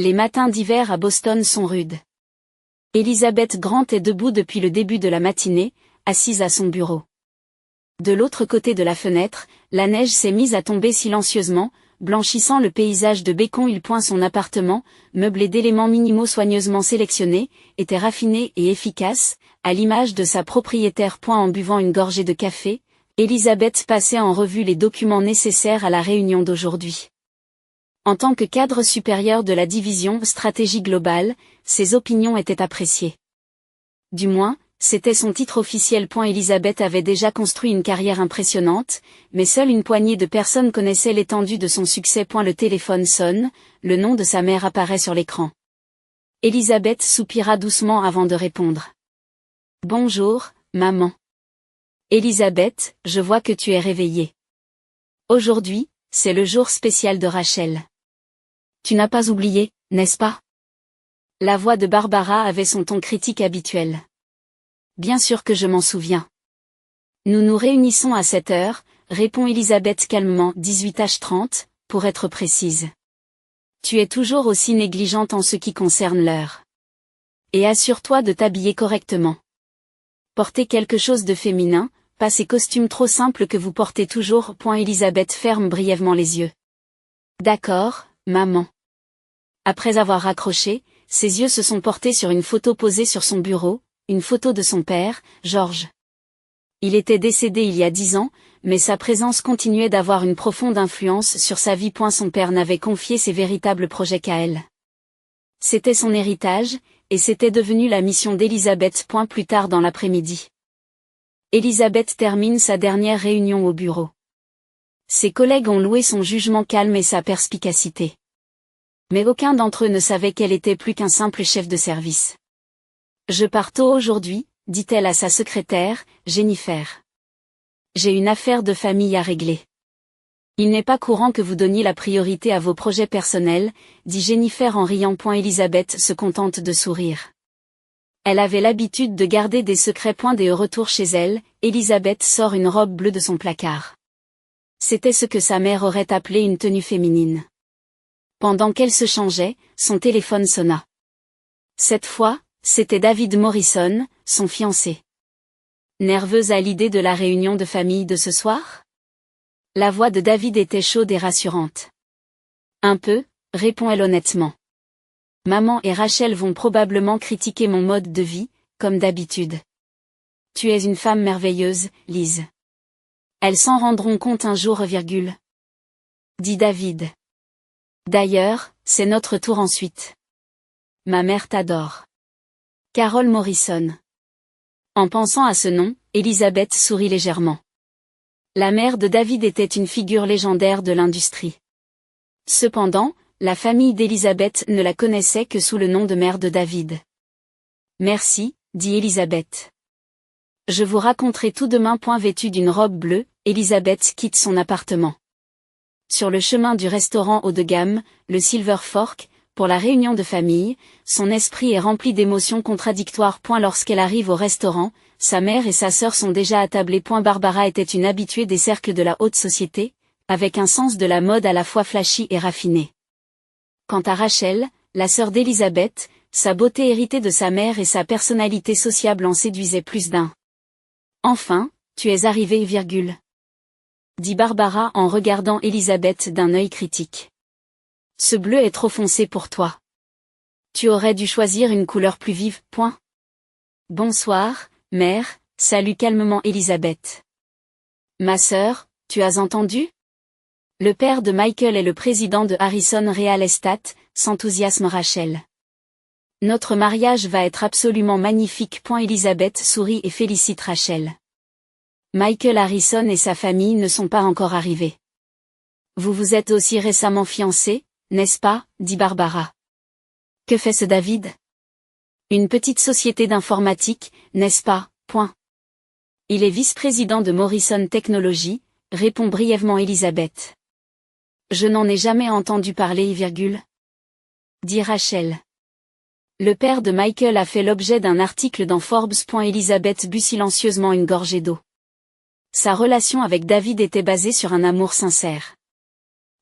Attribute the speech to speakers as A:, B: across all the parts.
A: Les matins d'hiver à Boston sont rudes. Elizabeth Grant est debout depuis le début de la matinée, assise à son bureau. De l'autre côté de la fenêtre, la neige s'est mise à tomber silencieusement, blanchissant le paysage de Beacon Hill. Son appartement, meublé d'éléments minimaux soigneusement sélectionnés, était raffiné et efficace, à l'image de sa propriétaire. En buvant une gorgée de café, Elizabeth passait en revue les documents nécessaires à la réunion d'aujourd'hui. En tant que cadre supérieur de la division Stratégie Globale, ses opinions étaient appréciées. Du moins, c'était son titre officiel. Elizabeth avait déjà construit une carrière impressionnante, mais seule une poignée de personnes connaissaient l'étendue de son succès. Le téléphone sonne, le nom de sa mère apparaît sur l'écran. Elizabeth soupira doucement avant de répondre. « Bonjour, maman. »« Elizabeth, je vois que tu es réveillée. Aujourd'hui, c'est le jour spécial de Rachel. Tu n'as pas oublié, n'est-ce pas ?» La voix de Barbara avait son ton critique habituel. « Bien sûr que je m'en souviens. »« Nous nous réunissons à 7 heures, répond Elizabeth calmement. 18h30, pour être précise. Tu es toujours aussi négligente en ce qui concerne l'heure. Et assure-toi de t'habiller correctement. Portez quelque chose de féminin, pas ces costumes trop simples que vous portez toujours. Elizabeth ferme brièvement les yeux. D'accord, maman. Après avoir raccroché, ses yeux se sont portés sur une photo posée sur son bureau, une photo de son père, George. Il était décédé il y a 10 ans, mais sa présence continuait d'avoir une profonde influence sur sa vie. Son père n'avait confié ses véritables projets qu'à elle. C'était son héritage, et c'était devenu la mission d'Elizabeth. Plus tard dans l'après-midi. Elizabeth termine sa dernière réunion au bureau. Ses collègues ont loué son jugement calme et sa perspicacité. Mais aucun d'entre eux ne savait qu'elle était plus qu'un simple chef de service. « Je pars tôt aujourd'hui, » dit-elle à sa secrétaire, Jennifer. « J'ai une affaire de famille à régler. »« Il n'est pas courant que vous donniez la priorité à vos projets personnels, » dit Jennifer en riant. Elizabeth se contente de sourire. Elle avait l'habitude de garder des secrets. Dès au retour chez elle, Elizabeth sort une robe bleue de son placard. C'était ce que sa mère aurait appelé une tenue féminine. Pendant qu'elle se changeait, son téléphone sonna. Cette fois, c'était David Morrison, son fiancé. Nerveuse à l'idée de la réunion de famille de ce soir ? La voix de David était chaude et rassurante. Un peu, répond-elle honnêtement. Maman et Rachel vont probablement critiquer mon mode de vie, comme d'habitude. Tu es une femme merveilleuse, Liz. Elles s'en rendront compte un jour, dit David. D'ailleurs, c'est notre tour ensuite. Ma mère t'adore. Carol Morrison. En pensant à ce nom, Elizabeth sourit légèrement. La mère de David était une figure légendaire de l'industrie. Cependant, la famille d'Elizabeth ne la connaissait que sous le nom de mère de David. Merci, dit Elizabeth. Je vous raconterai tout demain. Vêtue d'une robe bleue, Elizabeth quitte son appartement. Sur le chemin du restaurant haut de gamme, le Silver Fork, pour la réunion de famille, son esprit est rempli d'émotions contradictoires. Lorsqu'elle arrive au restaurant, sa mère et sa sœur sont déjà attablées. Barbara était une habituée des cercles de la haute société, avec un sens de la mode à la fois flashy et raffiné. Quant à Rachel, la sœur d'Elizabeth, sa beauté héritée de sa mère et sa personnalité sociable en séduisaient plus d'un. Enfin, tu es arrivée, dit Barbara en regardant Elizabeth d'un œil critique. Ce bleu est trop foncé pour toi. Tu aurais dû choisir une couleur plus vive. Bonsoir, mère, salue calmement Elizabeth. Ma sœur, tu as entendu ? Le père de Michael est le président de Harrison Real Estate, s'enthousiasme Rachel. Notre mariage va être absolument magnifique. Elizabeth sourit et félicite Rachel. Michael Harrison et sa famille ne sont pas encore arrivés. Vous vous êtes aussi récemment fiancés, n'est-ce pas, dit Barbara. Que fait ce David ? Une petite société d'informatique, n'est-ce pas, ? Il est vice-président de Morrison Technology, répond brièvement Elizabeth. Je n'en ai jamais entendu parler, dit Rachel. Le père de Michael a fait l'objet d'un article dans Forbes. Elizabeth but silencieusement une gorgée d'eau. Sa relation avec David était basée sur un amour sincère.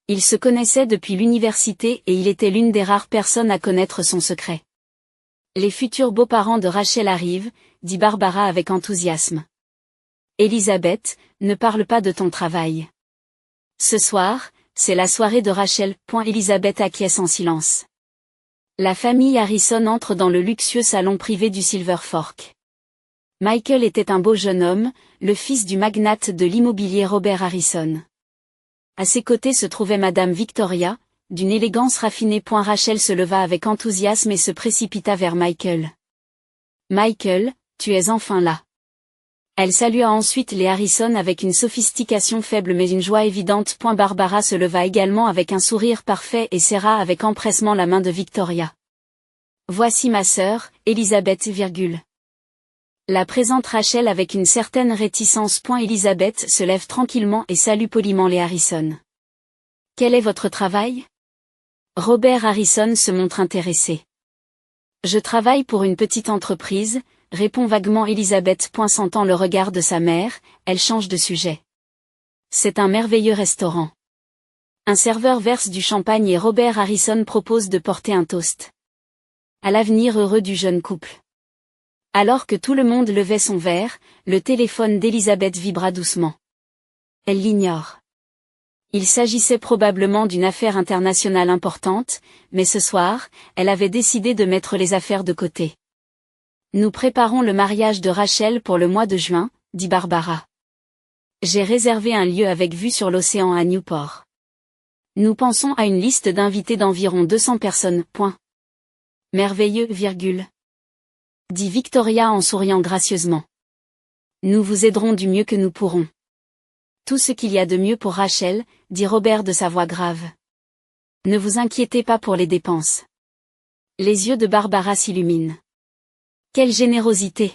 A: Ils se connaissaient depuis l'université et il était l'une des rares personnes à connaître son secret. Les futurs beaux-parents de Rachel arrivent, dit Barbara avec enthousiasme. Elisabeth, ne parle pas de ton travail. Ce soir, c'est la soirée de Rachel. Elisabeth acquiesce en silence. La famille Harrison entre dans le luxueux salon privé du Silver Fork. Michael était un beau jeune homme, le fils du magnate de l'immobilier Robert Harrison. À ses côtés se trouvait Madame Victoria, d'une élégance raffinée. Rachel se leva avec enthousiasme et se précipita vers Michael. Michael, tu es enfin là. Elle salua ensuite les Harrison avec une sophistication faible mais une joie évidente. Barbara se leva également avec un sourire parfait et serra avec empressement la main de Victoria. Voici ma sœur, Elisabeth. La présente Rachel avec une certaine réticence. Elisabeth se lève tranquillement et salue poliment les Harrison. Quel est votre travail? Robert Harrison se montre intéressé. Je travaille pour une petite entreprise, répond vaguement Elisabeth. Sentant le regard de sa mère, elle change de sujet. C'est un merveilleux restaurant. Un serveur verse du champagne et Robert Harrison propose de porter un toast. À l'avenir heureux du jeune couple. Alors que tout le monde levait son verre, le téléphone d'Elisabeth vibra doucement. Elle l'ignore. Il s'agissait probablement d'une affaire internationale importante, mais ce soir, elle avait décidé de mettre les affaires de côté. Nous préparons le mariage de Rachel pour le mois de juin, dit Barbara. J'ai réservé un lieu avec vue sur l'océan à Newport. Nous pensons à une liste d'invités d'environ 200 personnes. Merveilleux, dit Victoria en souriant gracieusement. Nous vous aiderons du mieux que nous pourrons. Tout ce qu'il y a de mieux pour Rachel, dit Robert de sa voix grave. Ne vous inquiétez pas pour les dépenses. Les yeux de Barbara s'illuminent. Quelle générosité!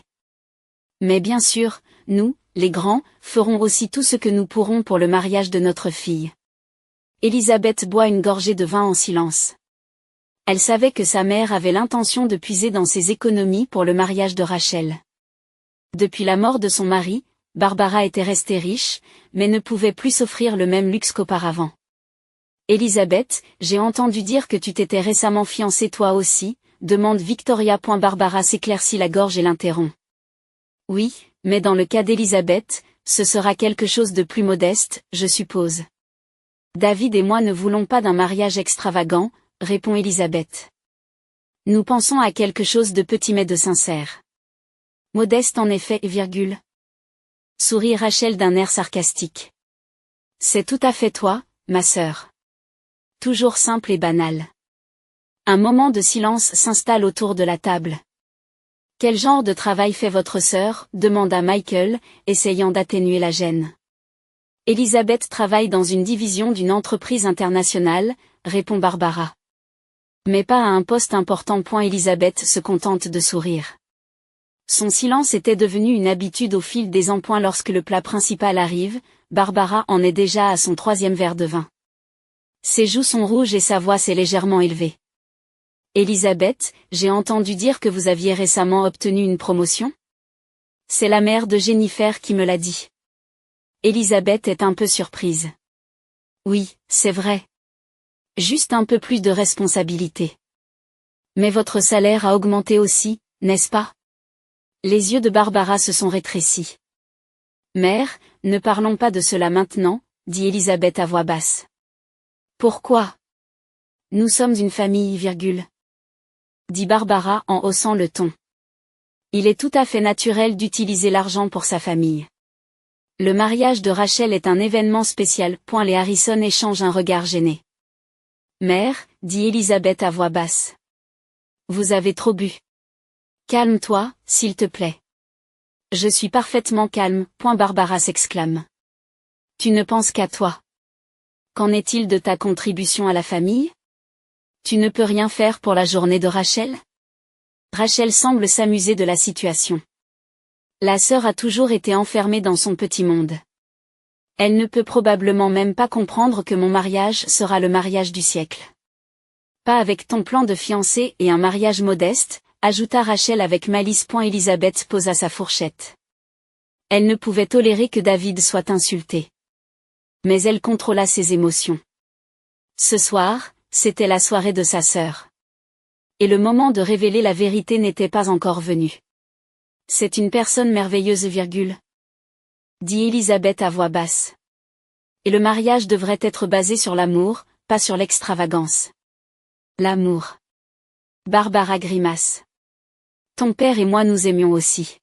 A: Mais bien sûr, nous, les grands, ferons aussi tout ce que nous pourrons pour le mariage de notre fille. Elisabeth boit une gorgée de vin en silence. Elle savait que sa mère avait l'intention de puiser dans ses économies pour le mariage de Rachel. Depuis la mort de son mari, Barbara était restée riche, mais ne pouvait plus s'offrir le même luxe qu'auparavant. Elisabeth, j'ai entendu dire que tu t'étais récemment fiancée toi aussi, demande Victoria. Barbara s'éclaircit la gorge et l'interrompt. Oui, mais dans le cas d'Elisabeth, ce sera quelque chose de plus modeste, je suppose. David et moi ne voulons pas d'un mariage extravagant, répond Elisabeth. Nous pensons à quelque chose de petit mais de sincère. Modeste en effet, sourit Rachel d'un air sarcastique. C'est tout à fait toi, ma sœur. Toujours simple et banal. Un moment de silence s'installe autour de la table. Quel genre de travail fait votre sœur? Demanda Michael, essayant d'atténuer la gêne. Elisabeth travaille dans une division d'une entreprise internationale, répond Barbara. Mais pas à un poste important. Elisabeth se contente de sourire. Son silence était devenu une habitude au fil des ans. Lorsque le plat principal arrive, Barbara en est déjà à son 3e verre de vin. Ses joues sont rouges et sa voix s'est légèrement élevée. Elisabeth, j'ai entendu dire que vous aviez récemment obtenu une promotion? C'est la mère de Jennifer qui me l'a dit. Elisabeth est un peu surprise. Oui, c'est vrai. Juste un peu plus de responsabilité. Mais votre salaire a augmenté aussi, n'est-ce pas? Les yeux de Barbara se sont rétrécis. Mère, ne parlons pas de cela maintenant, dit Elisabeth à voix basse. Pourquoi? Nous sommes une famille, dit Barbara en haussant le ton. Il est tout à fait naturel d'utiliser l'argent pour sa famille. Le mariage de Rachel est un événement spécial. Les Harrison échangent un regard gêné. Mère, dit Elisabeth à voix basse. Vous avez trop bu. Calme-toi, s'il te plaît. Je suis parfaitement calme. Barbara s'exclame. Tu ne penses qu'à toi. Qu'en est-il de ta contribution à la famille? Tu ne peux rien faire pour la journée de Rachel? Rachel semble s'amuser de la situation. La sœur a toujours été enfermée dans son petit monde. Elle ne peut probablement même pas comprendre que mon mariage sera le mariage du siècle. Pas avec ton plan de fiancée et un mariage modeste, ajouta Rachel avec malice. Elisabeth posa sa fourchette. Elle ne pouvait tolérer que David soit insulté. Mais elle contrôla ses émotions. Ce soir, c'était la soirée de sa sœur. Et le moment de révéler la vérité n'était pas encore venu. C'est une personne merveilleuse, dit Elisabeth à voix basse. Et le mariage devrait être basé sur l'amour, pas sur l'extravagance. L'amour. Barbara grimace. Ton père et moi nous aimions aussi.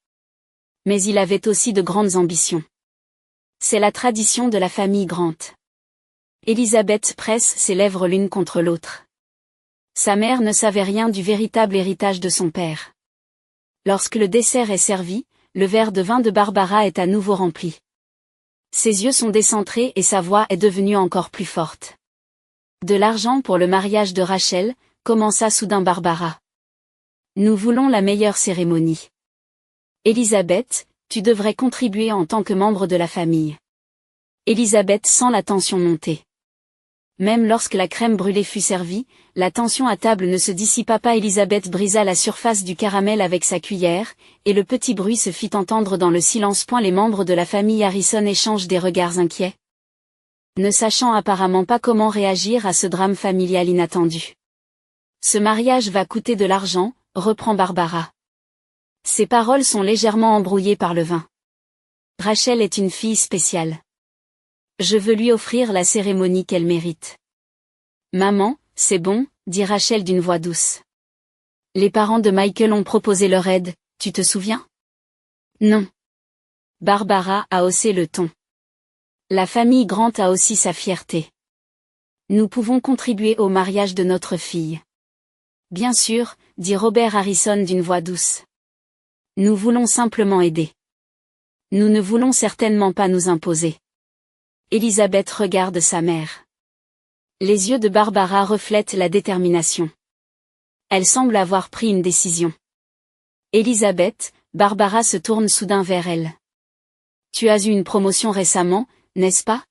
A: Mais il avait aussi de grandes ambitions. C'est la tradition de la famille Grant. Elisabeth presse ses lèvres l'une contre l'autre. Sa mère ne savait rien du véritable héritage de son père. Lorsque le dessert est servi, le verre de vin de Barbara est à nouveau rempli. Ses yeux sont décentrés et sa voix est devenue encore plus forte. De l'argent pour le mariage de Rachel, commença soudain Barbara. Nous voulons la meilleure cérémonie. Elisabeth, tu devrais contribuer en tant que membre de la famille. Elisabeth sent la tension monter. Même lorsque la crème brûlée fut servie, la tension à table ne se dissipa pas. Elisabeth brisa la surface du caramel avec sa cuillère, et le petit bruit se fit entendre dans le silence. Les membres de la famille Harrison échangent des regards inquiets, ne sachant apparemment pas comment réagir à ce drame familial inattendu. Ce mariage va coûter de l'argent, reprend Barbara. Ses paroles sont légèrement embrouillées par le vin. Rachel est une fille spéciale. Je veux lui offrir la cérémonie qu'elle mérite. Maman, c'est bon, dit Rachel d'une voix douce. Les parents de Michael ont proposé leur aide, tu te souviens? Non. Barbara a haussé le ton. La famille Grant a aussi sa fierté. Nous pouvons contribuer au mariage de notre fille. Bien sûr, dit Robert Harrison d'une voix douce. Nous voulons simplement aider. Nous ne voulons certainement pas nous imposer. Elisabeth regarde sa mère. Les yeux de Barbara reflètent la détermination. Elle semble avoir pris une décision. Elisabeth, Barbara se tourne soudain vers elle. Tu as eu une promotion récemment, n'est-ce pas?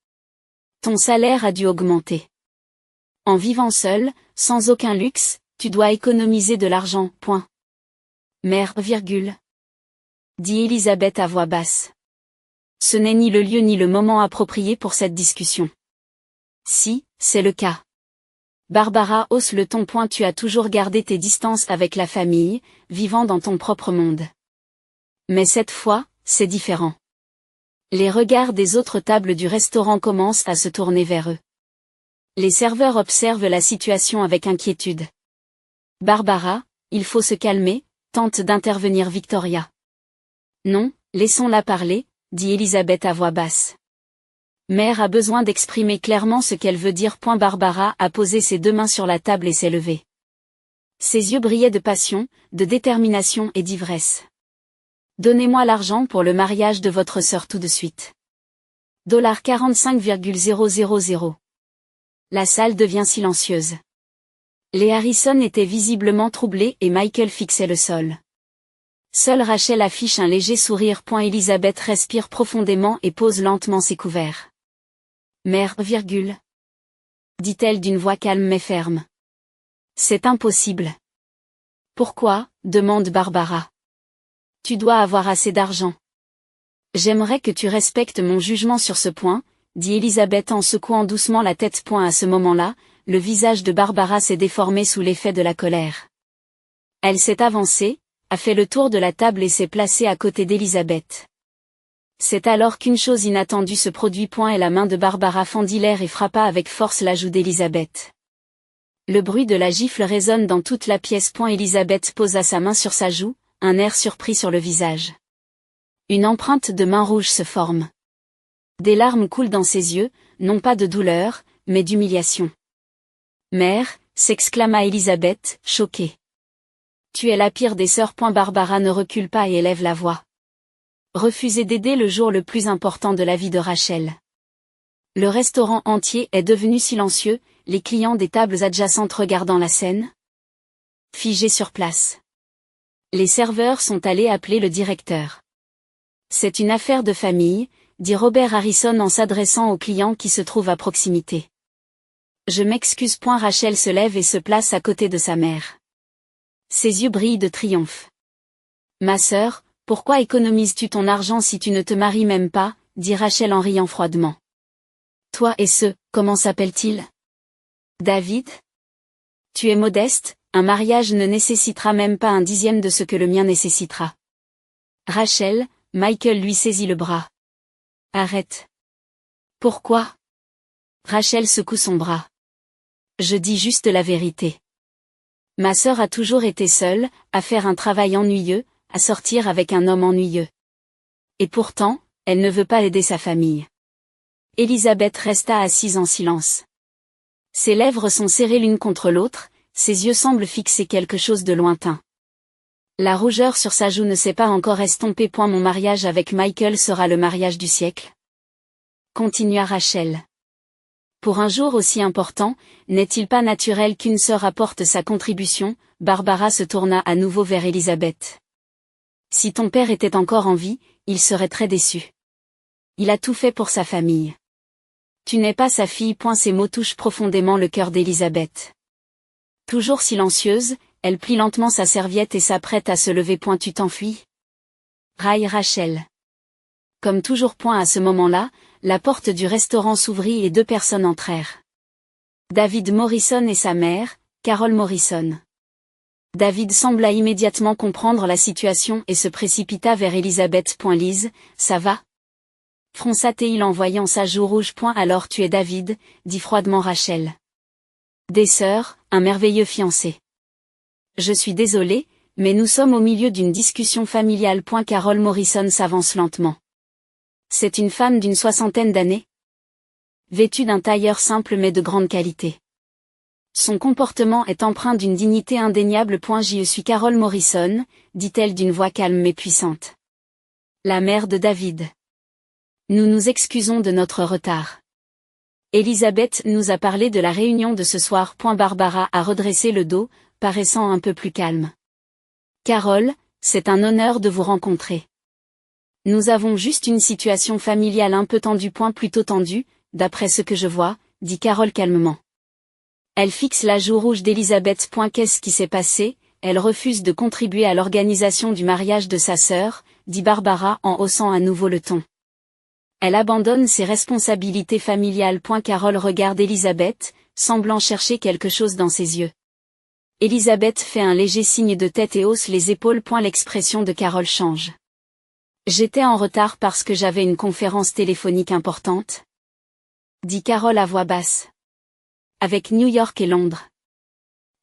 A: Ton salaire a dû augmenter. En vivant seule, sans aucun luxe, tu dois économiser de l'argent, point. Mère, dit Elisabeth à voix basse. Ce n'est ni le lieu ni le moment approprié pour cette discussion. Si, c'est le cas. Barbara hausse le ton. Tu as toujours gardé tes distances avec la famille, vivant dans ton propre monde. Mais cette fois, c'est différent. Les regards des autres tables du restaurant commencent à se tourner vers eux. Les serveurs observent la situation avec inquiétude. Barbara, il faut se calmer, tente d'intervenir Victoria. Non, laissons-la parler, dit Elisabeth à voix basse. Mère a besoin d'exprimer clairement ce qu'elle veut dire. Barbara a posé ses deux mains sur la table et s'est levée. Ses yeux brillaient de passion, de détermination et d'ivresse. Donnez-moi l'argent pour le mariage de votre sœur tout de suite. $45,000. La salle devient silencieuse. Les Harrison étaient visiblement troublés et Michael fixait le sol. Seule Rachel affiche un léger sourire. Elisabeth respire profondément et pose lentement ses couverts. Mère, dit-elle d'une voix calme mais ferme. C'est impossible. Pourquoi? Demande Barbara. Tu dois avoir assez d'argent. J'aimerais que tu respectes mon jugement sur ce point, dit Elisabeth en secouant doucement la tête. À ce moment-là, le visage de Barbara s'est déformé sous l'effet de la colère. Elle s'est avancée, a fait le tour de la table et s'est placée à côté d'Elisabeth. C'est alors qu'une chose inattendue se produit. Et la main de Barbara fendit l'air et frappa avec force la joue d'Elisabeth. Le bruit de la gifle résonne dans toute la pièce. Elisabeth posa sa main sur sa joue, un air surpris sur le visage. Une empreinte de main rouge se forme. Des larmes coulent dans ses yeux, non pas de douleur, mais d'humiliation. Mère, s'exclama Elisabeth, choquée. Tu es la pire des sœurs. Barbara ne recule pas et élève la voix. Refuser d'aider le jour le plus important de la vie de Rachel. Le restaurant entier est devenu silencieux, les clients des tables adjacentes regardant la scène. Figés sur place. Les serveurs sont allés appeler le directeur. C'est une affaire de famille, dit Robert Harrison en s'adressant aux clients qui se trouvent à proximité. Je m'excuse. Rachel se lève et se place à côté de sa mère. Ses yeux brillent de triomphe. Ma sœur, pourquoi économises-tu ton argent si tu ne te maries même pas, dit Rachel en riant froidement. Toi et comment s'appelle-t-il? David? Tu es modeste, un mariage ne nécessitera même pas un dixième de ce que le mien nécessitera. Rachel, Michael lui saisit le bras. Arrête. Pourquoi? Rachel secoue son bras. Je dis juste la vérité. Ma sœur a toujours été seule, à faire un travail ennuyeux, à sortir avec un homme ennuyeux. Et pourtant, elle ne veut pas aider sa famille. Elisabeth resta assise en silence. Ses lèvres sont serrées l'une contre l'autre, ses yeux semblent fixer quelque chose de lointain. La rougeur sur sa joue ne s'est pas encore estompée. Mon mariage avec Michael sera le mariage du siècle. Continua Rachel. Pour un jour aussi important, n'est-il pas naturel qu'une sœur apporte sa contribution? Barbara se tourna à nouveau vers Elisabeth. Si ton père était encore en vie, il serait très déçu. Il a tout fait pour sa famille. Tu n'es pas sa fille. Ces mots touchent profondément le cœur d'Elisabeth. Toujours silencieuse, elle plie lentement sa serviette et s'apprête à se lever. Tu t'enfuis? Raille Rachel. Comme toujours. À ce moment-là, la porte du restaurant s'ouvrit et deux personnes entrèrent. David Morrison et sa mère, Carol Morrison. David sembla immédiatement comprendre la situation et se précipita vers Elisabeth. Lise, ça va? Fronça-t-il en voyant sa joue rouge. Alors tu es David, dit froidement Rachel. Des sœurs, un merveilleux fiancé. Je suis désolée, mais nous sommes au milieu d'une discussion familiale. Carol Morrison s'avance lentement. C'est une femme d'une soixantaine d'années, vêtue d'un tailleur simple mais de grande qualité. Son comportement est empreint d'une dignité indéniable. Je suis Carol Morrison, dit-elle d'une voix calme mais puissante. La mère de David. Nous nous excusons de notre retard. Elisabeth nous a parlé de la réunion de ce soir. Barbara a redressé le dos, paraissant un peu plus calme. Carol, c'est un honneur de vous rencontrer. Nous avons juste une situation familiale un peu tendue. Plutôt tendue, d'après ce que je vois, dit Carol calmement. Elle fixe la joue rouge d'Elisabeth. Qu'est-ce qui s'est passé? Elle refuse de contribuer à l'organisation du mariage de sa sœur, dit Barbara en haussant à nouveau le ton. Elle abandonne ses responsabilités familiales. Carol regarde Elisabeth, semblant chercher quelque chose dans ses yeux. Elisabeth fait un léger signe de tête et hausse les épaules. L'expression de Carol change. J'étais en retard parce que j'avais une conférence téléphonique importante, dit Carol à voix basse. Avec New York et Londres.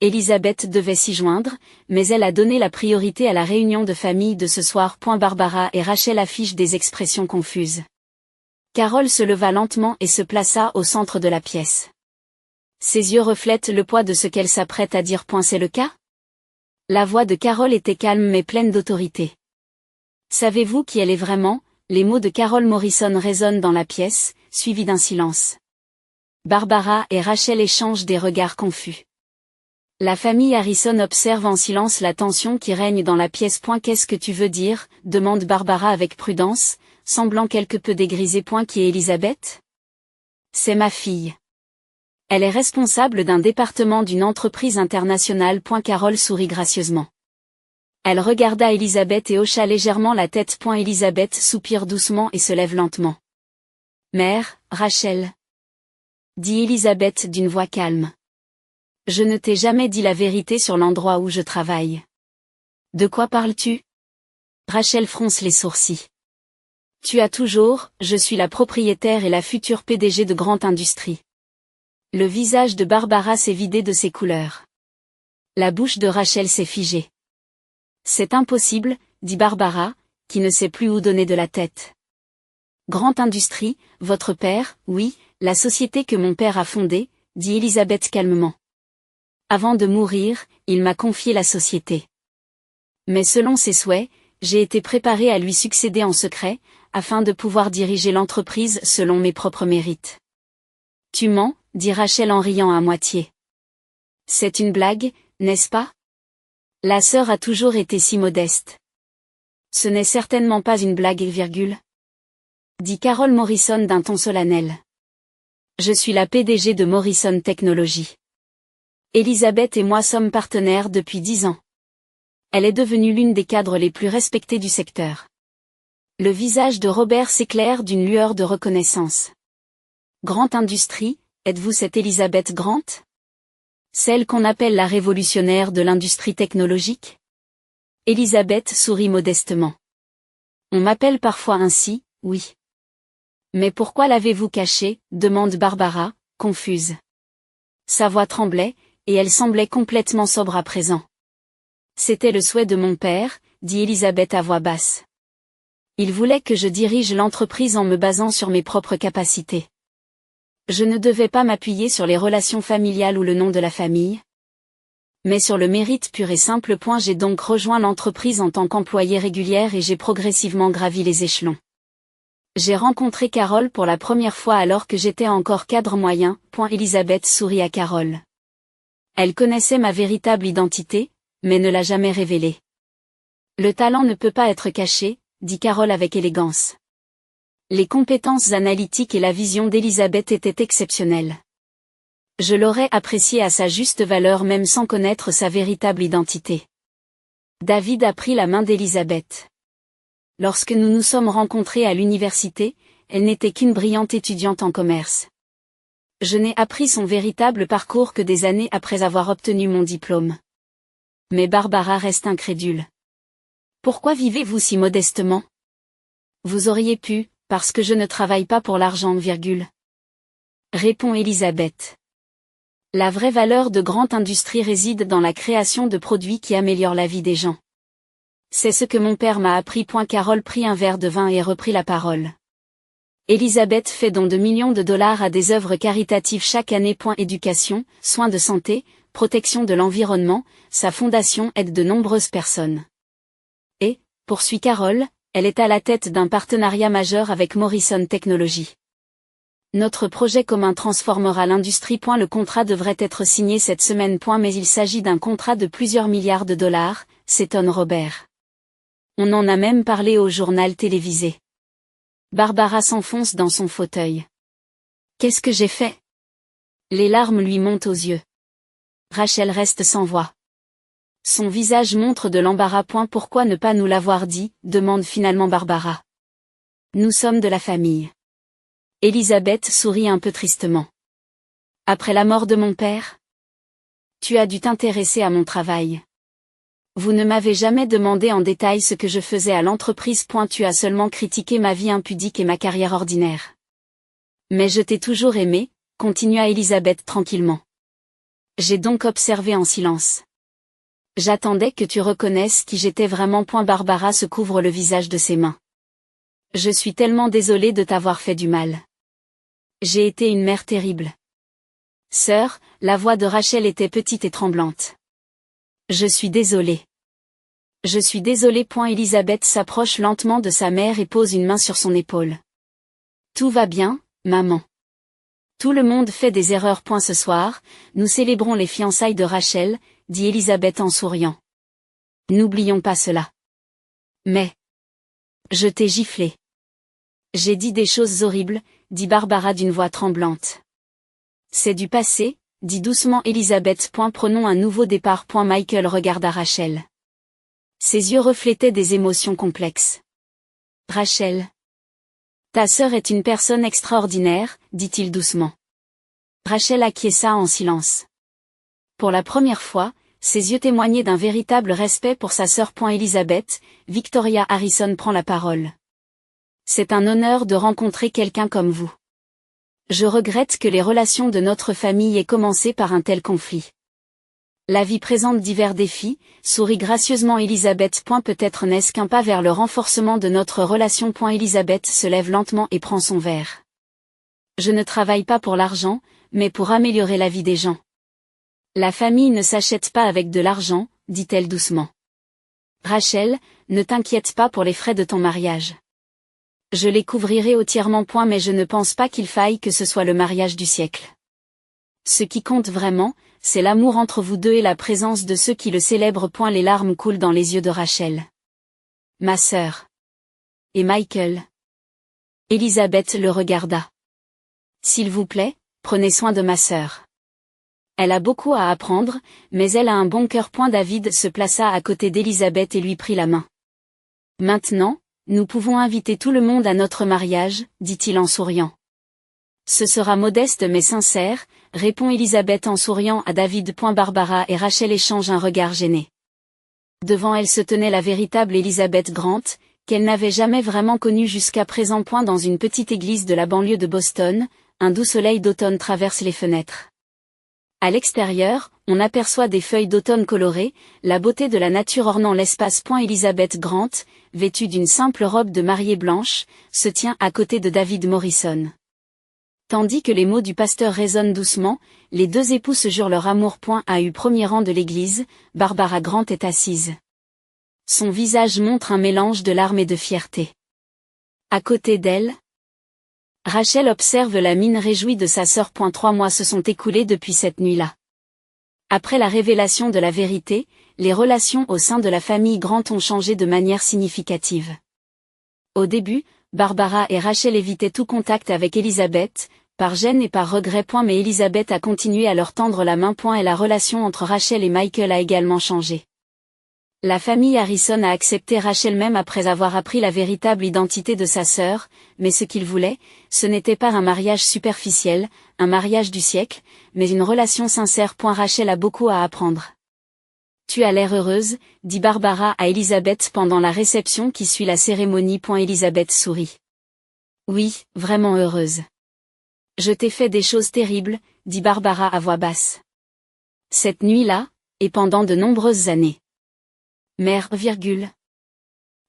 A: Elisabeth devait s'y joindre, mais elle a donné la priorité à la réunion de famille de ce soir. Barbara et Rachel affichent des expressions confuses. Carol se leva lentement et se plaça au centre de la pièce. Ses yeux reflètent le poids de ce qu'elle s'apprête à dire. C'est le cas? La voix de Carol était calme mais pleine d'autorité. Savez-vous qui elle est vraiment? Les mots de Carol Morrison résonnent dans la pièce, suivis d'un silence. Barbara et Rachel échangent des regards confus. La famille Harrison observe en silence la tension qui règne dans la pièce. Qu'est-ce que tu veux dire? Demande Barbara avec prudence, semblant quelque peu dégrisée. Qui est Elisabeth? C'est ma fille. Elle est responsable d'un département d'une entreprise internationale. Carol sourit gracieusement. Elle regarda Elisabeth et hocha légèrement la tête. Elisabeth soupire doucement et se lève lentement. Mère, Rachel, dit Elisabeth d'une voix calme. Je ne t'ai jamais dit la vérité sur l'endroit où je travaille. De quoi parles-tu? Rachel fronce les sourcils. Tu as toujours, je suis la propriétaire et la future PDG de Grande Industrie. Le visage de Barbara s'est vidé de ses couleurs. La bouche de Rachel s'est figée. C'est impossible, dit Barbara, qui ne sait plus où donner de la tête. Grande Industrie, votre père, oui, la société que mon père a fondée, dit Elisabeth calmement. Avant de mourir, il m'a confié la société. Mais selon ses souhaits, j'ai été préparée à lui succéder en secret, afin de pouvoir diriger l'entreprise selon mes propres mérites. Tu mens, dit Rachel en riant à moitié. C'est une blague, n'est-ce pas? La sœur a toujours été si modeste. Ce n'est certainement pas une blague, dit Carol Morrison d'un ton solennel. Je suis la PDG de Morrison Technology. Elisabeth et moi sommes partenaires depuis 10 ans. Elle est devenue l'une des cadres les plus respectées du secteur. Le visage de Robert s'éclaire d'une lueur de reconnaissance. Grande Industrie, êtes-vous cette Elisabeth Grant? Celle qu'on appelle la révolutionnaire de l'industrie technologique? Elisabeth sourit modestement. On m'appelle parfois ainsi, oui. Mais pourquoi l'avez-vous cachée? Demande Barbara, confuse. Sa voix tremblait, et elle semblait complètement sobre à présent. C'était le souhait de mon père, dit Elisabeth à voix basse. Il voulait que je dirige l'entreprise en me basant sur mes propres capacités. Je ne devais pas m'appuyer sur les relations familiales ou le nom de la famille, mais sur le mérite pur et simple. J'ai donc rejoint l'entreprise en tant qu'employée régulière et j'ai progressivement gravi les échelons. J'ai rencontré Carole pour la première fois alors que j'étais encore cadre moyen. Elisabeth sourit à Carole. Elle connaissait ma véritable identité, mais ne l'a jamais révélée. Le talent ne peut pas être caché, dit Carole avec élégance. Les compétences analytiques et la vision d'Elisabeth étaient exceptionnelles. Je l'aurais appréciée à sa juste valeur même sans connaître sa véritable identité. David a pris la main d'Elisabeth. Lorsque nous nous sommes rencontrés à l'université, elle n'était qu'une brillante étudiante en commerce. Je n'ai appris son véritable parcours que des années après avoir obtenu mon diplôme. Mais Barbara reste incrédule. Pourquoi vivez-vous si modestement? Vous auriez pu, parce que je ne travaille pas pour l'argent, répond Elisabeth. La vraie valeur de grande industrie réside dans la création de produits qui améliorent la vie des gens. C'est ce que mon père m'a appris. Carole prit un verre de vin et reprit la parole. Elisabeth fait don de millions de dollars à des œuvres caritatives chaque année. Éducation, soins de santé, protection de l'environnement, sa fondation aide de nombreuses personnes. Et, poursuit Carole, elle est à la tête d'un partenariat majeur avec Morrison Technology. Notre projet commun transformera l'industrie. Le contrat devrait être signé cette semaine. Mais il s'agit d'un contrat de plusieurs milliards de dollars, s'étonne Robert. On en a même parlé au journal télévisé. Barbara s'enfonce dans son fauteuil. Qu'est-ce que j'ai fait? Les larmes lui montent aux yeux. Rachel reste sans voix. Son visage montre de l'embarras. Pourquoi ne pas nous l'avoir dit, demande finalement Barbara. Nous sommes de la famille. Elisabeth sourit un peu tristement. Après la mort de mon père? Tu as dû t'intéresser à mon travail. Vous ne m'avez jamais demandé en détail ce que je faisais à l'entreprise. Tu as seulement critiqué ma vie impudique et ma carrière ordinaire. Mais je t'ai toujours aimé, continua Elisabeth tranquillement. J'ai donc observé en silence. J'attendais que tu reconnaisses qui j'étais vraiment. Barbara se couvre le visage de ses mains. Je suis tellement désolée de t'avoir fait du mal. J'ai été une mère terrible. Sœur, la voix de Rachel était petite et tremblante. Je suis désolée. Je suis désolée. Elisabeth s'approche lentement de sa mère et pose une main sur son épaule. Tout va bien, maman. Tout le monde fait des erreurs. Ce soir, nous célébrons les fiançailles de Rachel, dit Elisabeth en souriant. N'oublions pas cela. Mais... je t'ai giflé. J'ai dit des choses horribles, dit Barbara d'une voix tremblante. C'est du passé, dit doucement Elisabeth. Prenons un nouveau départ. Michael regarda Rachel. Ses yeux reflétaient des émotions complexes. Rachel. Ta sœur est une personne extraordinaire, dit-il doucement. Rachel acquiesça en silence. Pour la première fois, ses yeux témoignaient d'un véritable respect pour sa sœur. Elisabeth, Victoria Harrison prend la parole. C'est un honneur de rencontrer quelqu'un comme vous. Je regrette que les relations de notre famille aient commencé par un tel conflit. La vie présente divers défis, sourit gracieusement Elisabeth. Peut-être n'est-ce qu'un pas vers le renforcement de notre relation. Elisabeth se lève lentement et prend son verre. Je ne travaille pas pour l'argent, mais pour améliorer la vie des gens. La famille ne s'achète pas avec de l'argent, dit-elle doucement. Rachel, ne t'inquiète pas pour les frais de ton mariage. Je les couvrirai entièrement. Mais je ne pense pas qu'il faille que ce soit le mariage du siècle. Ce qui compte vraiment, c'est l'amour entre vous deux et la présence de ceux qui le célèbrent. Les larmes coulent dans les yeux de Rachel. Ma sœur. Et Michael. Elisabeth le regarda. S'il vous plaît, prenez soin de ma sœur. Elle a beaucoup à apprendre, mais elle a un bon cœur. David se plaça à côté d'Elisabeth et lui prit la main. Maintenant, nous pouvons inviter tout le monde à notre mariage, dit-il en souriant. Ce sera modeste mais sincère, répond Elisabeth en souriant à David. Barbara et Rachel échangent un regard gêné. Devant elle se tenait la véritable Elizabeth Grant, qu'elle n'avait jamais vraiment connue jusqu'à présent. Dans une petite église de la banlieue de Boston, un doux soleil d'automne traverse les fenêtres. À l'extérieur, on aperçoit des feuilles d'automne colorées, la beauté de la nature ornant l'espace. Elizabeth Grant, vêtue d'une simple robe de mariée blanche, se tient à côté de David Morrison. Tandis que les mots du pasteur résonnent doucement, les deux époux se jurent leur amour. À eu premier rang de l'église, Barbara Grant est assise. Son visage montre un mélange de larmes et de fierté. À côté d'elle, Rachel observe la mine réjouie de sa sœur. 3 mois se sont écoulés depuis cette nuit-là. Après la révélation de la vérité, les relations au sein de la famille Grant ont changé de manière significative. Au début, Barbara et Rachel évitaient tout contact avec Elizabeth, par gêne et par regret. Mais Elizabeth a continué à leur tendre la main. Et la relation entre Rachel et Michael a également changé. La famille Harrison a accepté Rachel même après avoir appris la véritable identité de sa sœur, mais ce qu'ils voulaient, ce n'était pas un mariage superficiel, un mariage du siècle, mais une relation sincère. Rachel a beaucoup à apprendre. Tu as l'air heureuse, dit Barbara à Elizabeth pendant la réception qui suit la cérémonie. Elizabeth sourit. Oui, vraiment heureuse. Je t'ai fait des choses terribles, dit Barbara à voix basse. Cette nuit-là, et pendant de nombreuses années. Mère,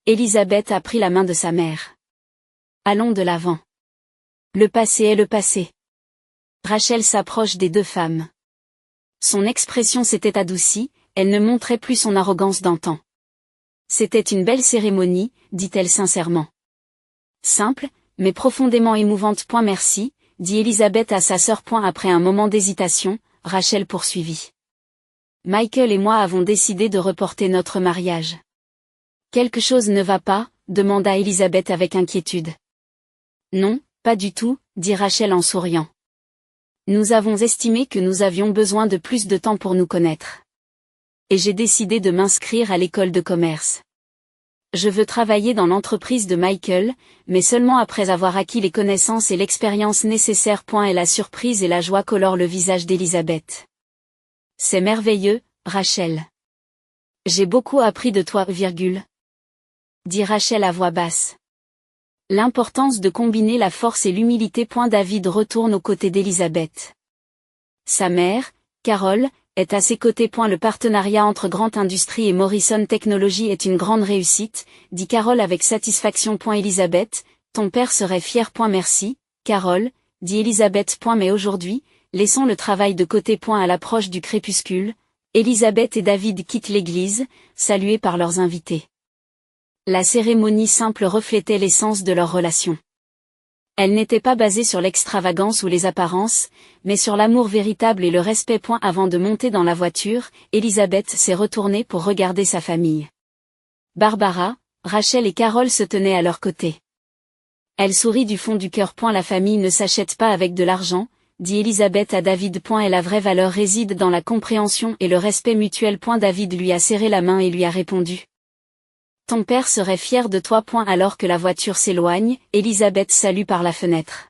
A: Elisabeth a pris la main de sa mère. Allons de l'avant. Le passé est le passé. Rachel s'approche des deux femmes. Son expression s'était adoucie, elle ne montrait plus son arrogance d'antan. C'était une belle cérémonie, dit-elle sincèrement. Simple, mais profondément émouvante. Merci, dit Elisabeth à sa sœur. Après un moment d'hésitation, Rachel poursuivit. Michael et moi avons décidé de reporter notre mariage. Quelque chose ne va pas, demanda Elisabeth avec inquiétude. Non, pas du tout, dit Rachel en souriant. Nous avons estimé que nous avions besoin de plus de temps pour nous connaître. Et j'ai décidé de m'inscrire à l'école de commerce. Je veux travailler dans l'entreprise de Michael, mais seulement après avoir acquis les connaissances et l'expérience nécessaires. Et la surprise et la joie colorent le visage d'Elisabeth. C'est merveilleux, Rachel. J'ai beaucoup appris de toi, dit Rachel à voix basse. L'importance de combiner la force et l'humilité. David retourne aux côtés d'Elisabeth. Sa mère, Carol, est à ses côtés. Le partenariat entre Grant Industries et Morrison Technology est une grande réussite, dit Carol avec satisfaction. Elisabeth, ton père serait fier. Merci, Carol, dit Elisabeth. Mais aujourd'hui, laissons le travail de côté. À l'approche du crépuscule, Elisabeth et David quittent l'église, salués par leurs invités. La cérémonie simple reflétait l'essence de leur relation. Elle n'était pas basée sur l'extravagance ou les apparences, mais sur l'amour véritable et le respect. Avant de monter dans la voiture, Elisabeth s'est retournée pour regarder sa famille. Barbara, Rachel et Carol se tenaient à leur côté. Elle sourit du fond du cœur. La famille ne s'achète pas avec de l'argent, dit Elisabeth à David. Et la vraie valeur réside dans la compréhension et le respect mutuel. David lui a serré la main et lui a répondu. Ton père serait fier de toi. Alors que la voiture s'éloigne, Elisabeth salue par la fenêtre.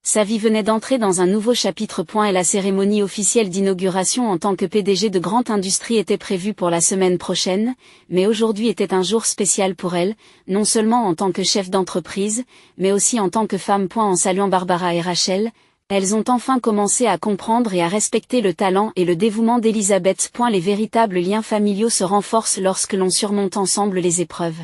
A: Sa vie venait d'entrer dans un nouveau chapitre. Et la cérémonie officielle d'inauguration en tant que PDG de Grant Industries était prévue pour la semaine prochaine, mais aujourd'hui était un jour spécial pour elle, non seulement en tant que chef d'entreprise, mais aussi en tant que femme. En saluant Barbara et Rachel, elles ont enfin commencé à comprendre et à respecter le talent et le dévouement d'Elisabeth. Les véritables liens familiaux se renforcent lorsque l'on surmonte ensemble les épreuves.